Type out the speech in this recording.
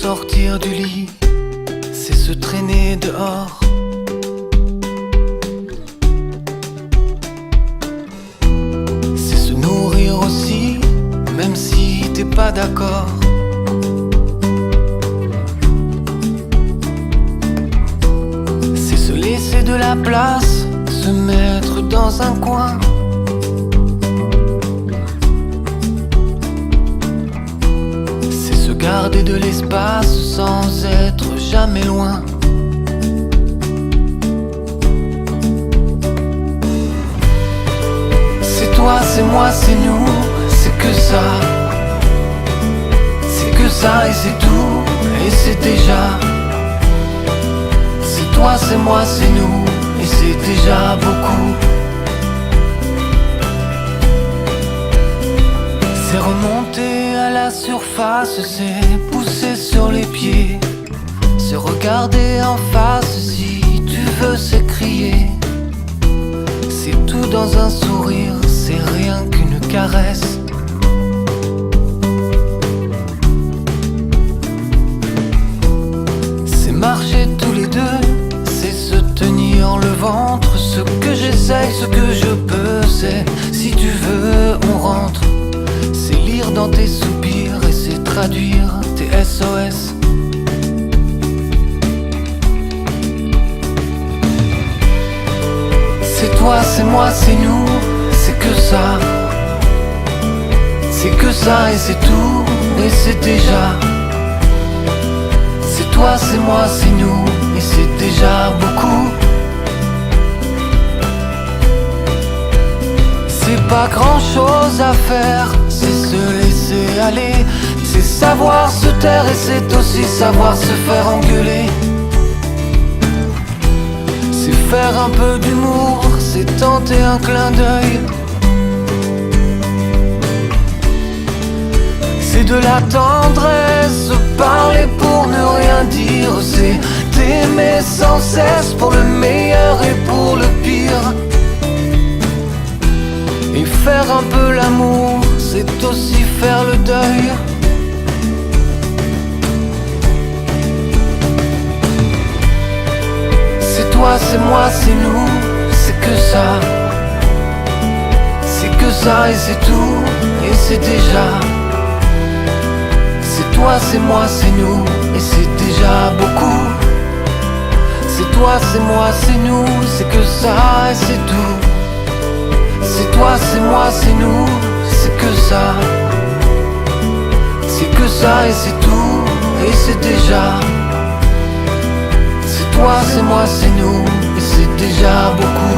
sortir du lit, c'est se traîner dehors. C'est se nourrir aussi, même si t'es pas d'accord. C'est se laisser de la place, se mettre dans un coin. Garder de l'espace sans être jamais loin. C'est toi, c'est moi, c'est nous, c'est que ça. C'est que ça et c'est tout, et c'est déjà. C'est toi, c'est moi, c'est nous, et c'est déjà beaucoup. C'est remonter à la surface, c'est pousser sur les pieds. Se regarder en face si tu veux, c'est crier. C'est tout dans un sourire, c'est rien qu'une caresse. C'est marcher tous les deux, c'est se tenir le ventre. Ce que j'essaye, ce que je peux, c'est si tu veux, on rentre. C'est lire dans tes soupirs et c'est traduire tes SOS. C'est toi, c'est moi, c'est nous, c'est que ça. C'est que ça et c'est tout, et c'est déjà. C'est toi, c'est moi, c'est nous, et c'est déjà beaucoup. C'est pas grand chose à faire, c'est se laisser aller. C'est savoir se taire et c'est aussi savoir se faire engueuler. C'est faire un peu d'humour, c'est tenter un clin d'œil. C'est de la tendresse, parler pour ne rien dire. C'est t'aimer sans cesse pour le meilleur et pour le pire. Et faire un peu l'amour, c'est aussi faire le deuil. C'est toi, c'est moi, c'est nous, c'est que ça. C'est que ça et c'est tout, et c'est déjà. C'est toi, c'est moi, c'est nous, et c'est déjà beaucoup. C'est toi, c'est moi, c'est nous, c'est que ça et c'est tout. C'est toi, c'est moi, c'est nous, c'est que ça. C'est que ça et c'est tout, et c'est déjà. C'est toi, c'est moi, c'est nous, et c'est déjà beaucoup.